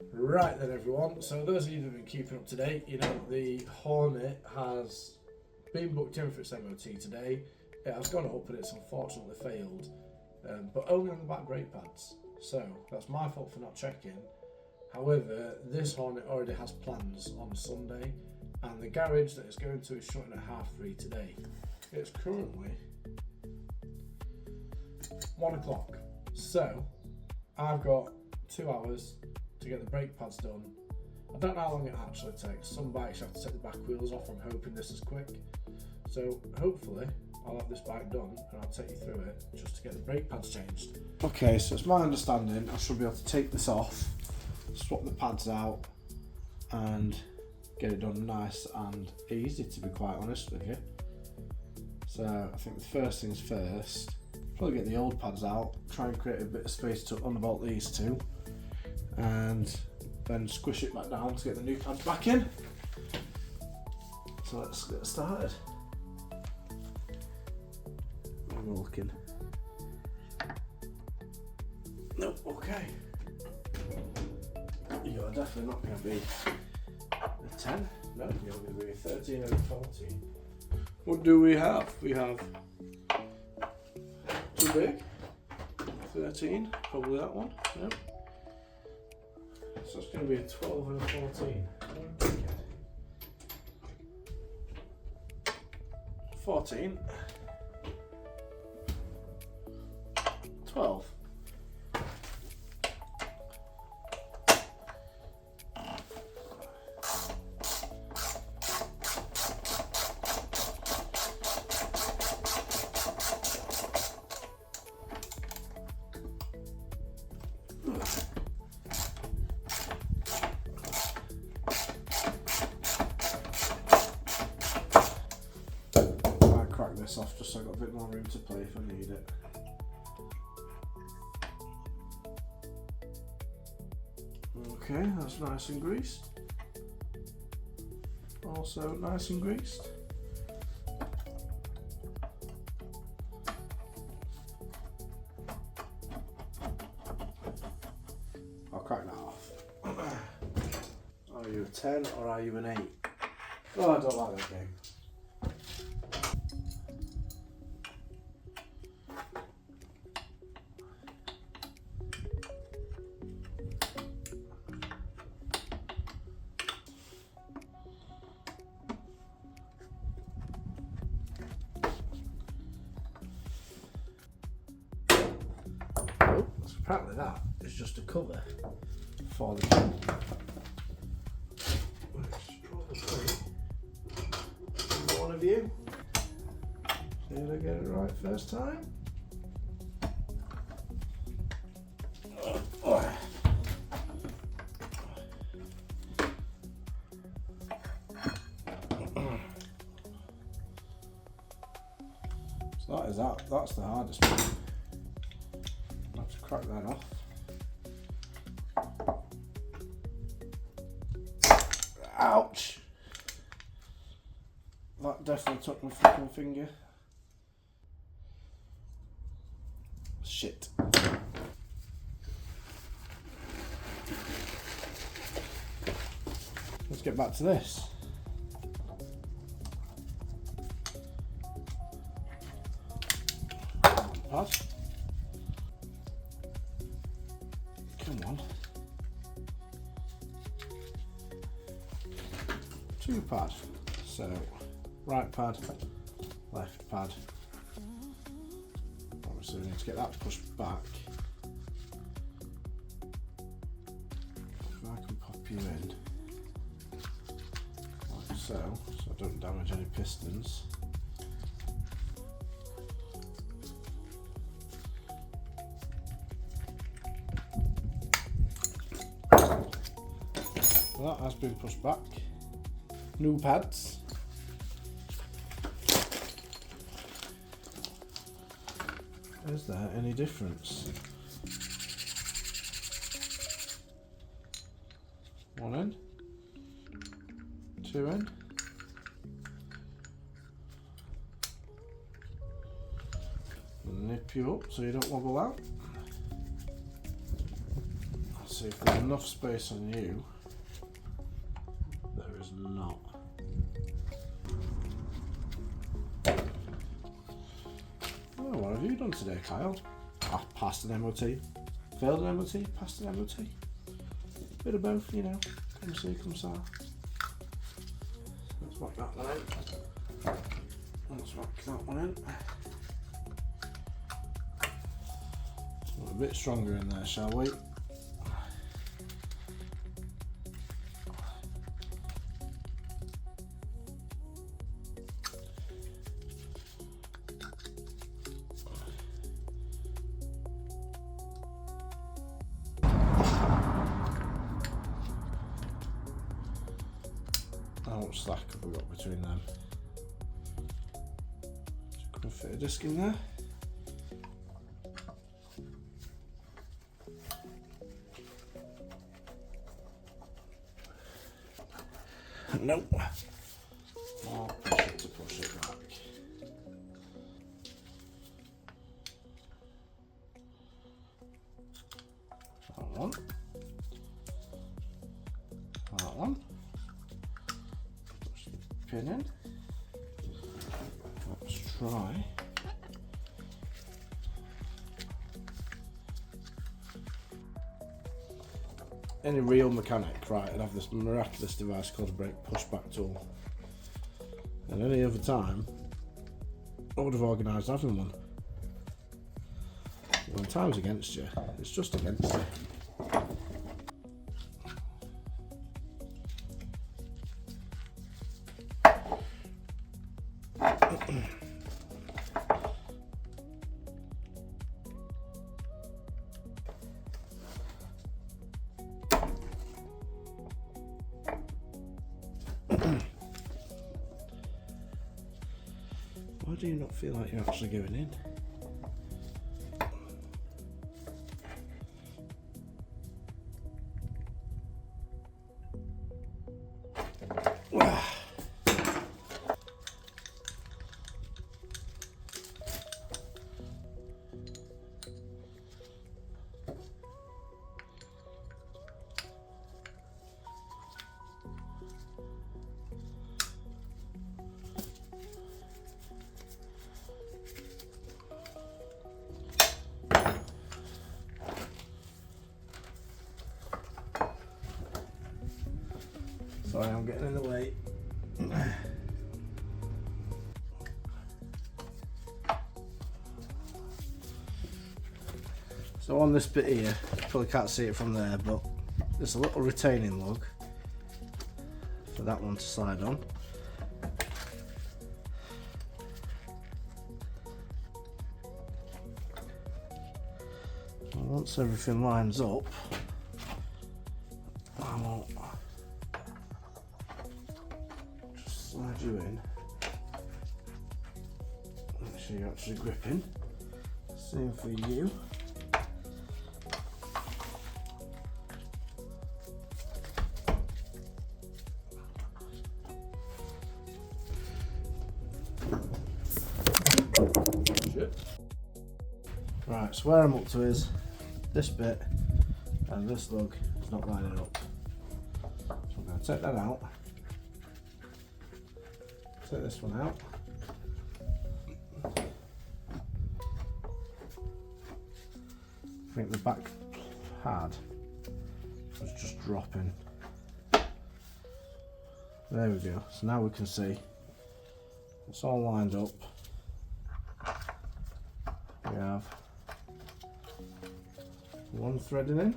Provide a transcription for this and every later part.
Right then everyone, so those of you that have been keeping up to date, you know the Hornet has been booked in for its MOT today. It has gone up and it's unfortunately failed, but only on the back brake pads, so that's my fault for not checking. However, this Hornet already has plans on Sunday and the garage that it's going to is shutting at 3:30 today. It's currently 1 o'clock, so I've got 2 hours to get the brake pads done. I don't know how long it actually takes. Some bikes you have to take the back wheels off. I'm hoping this is quick. So hopefully I'll have this bike done and I'll take you through it just to get the brake pads changed. Okay, so it's my understanding I should be able to take this off, swap the pads out and get it done nice and easy, to be quite honest with you. So I think the first things first, probably get the old pads out, try and create a bit of space to unbolt these two and then squish it back down to get the new pads back in. So let's get started. Where am I looking? No, okay. You're definitely not going to be a 10. No, you're going to be a 13 and a 14. What do we have? We have too big. 13, probably that one. No. So it's going to be a 12 and a 14. 14. 12. Crack this off just so I've got a bit more room to play if I need it. Okay, that's nice and greased. Also nice and greased. I'll crack that off. Are you a 10 or are you an 8? Oh, I don't like that game. Apparently that is just a cover for the pen. Which probably one of you. Did I get it right first time? So that's the hardest one. Crack that off. Ouch! That definitely took my freaking finger. Shit. Let's get back to this. Pad. Come on. 2 pad. So right pad, left pad. Obviously we need to get that pushed back. If I can pop you in like so I don't damage any pistons. Well, that has been pushed back. New pads. Is there any difference? One in, 2 in. Nip you up so you don't wobble out. see if there's enough space on you. There is not. Oh, what have you done today, Kyle? I passed an MOT. Failed an MOT, passed an MOT. Bit of both, you know. Come see, come saw. Let's whack that one in. Let's whack that one in. A bit stronger in there, shall we? How much slack have we got between them? Could we fit a disc in there? Nope. More pressure to push it back. That one. That one. Push the pin in. Let's try. Any real mechanic, right, would have this miraculous device called a brake pushback tool. And any other time, I would have organised having one. When time's against you, it's just against you. Why do you not feel like you're actually going in? Sorry, I'm getting in the way. So on this bit here, you probably can't see it from there, but there's a little retaining lug for that one to slide on. And once everything lines up, I won't just slide you in. Make sure you're actually gripping. Same for you. Right, so where I'm up to is this bit, and this lug is not lining up. So I'm going to take that out, take this one out, I think the back pad was just dropping. There we go, so now we can see it's all lined up. We have one threading in,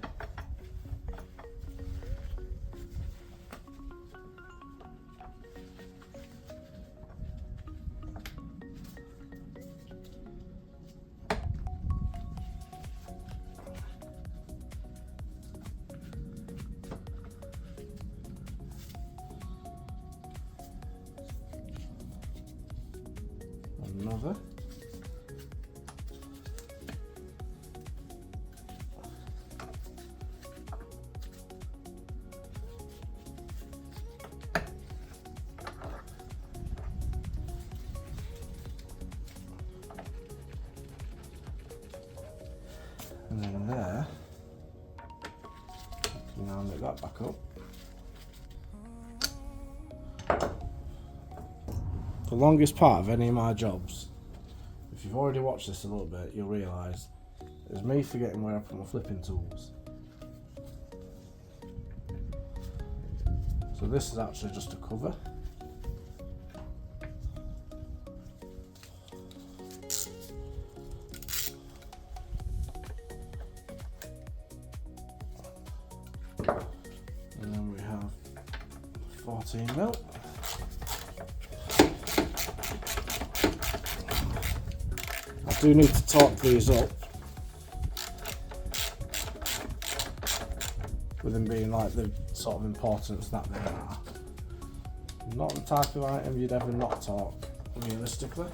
another, and then there, that back up. The longest part of any of my jobs, if you've already watched this a little bit, you'll realise it's me forgetting where I put my flipping tools. So this is actually just a cover. And then we have 14mm. I do need to torque these up, with them being like the sort of importance that they are. Not the type of item you'd ever not torque, realistically.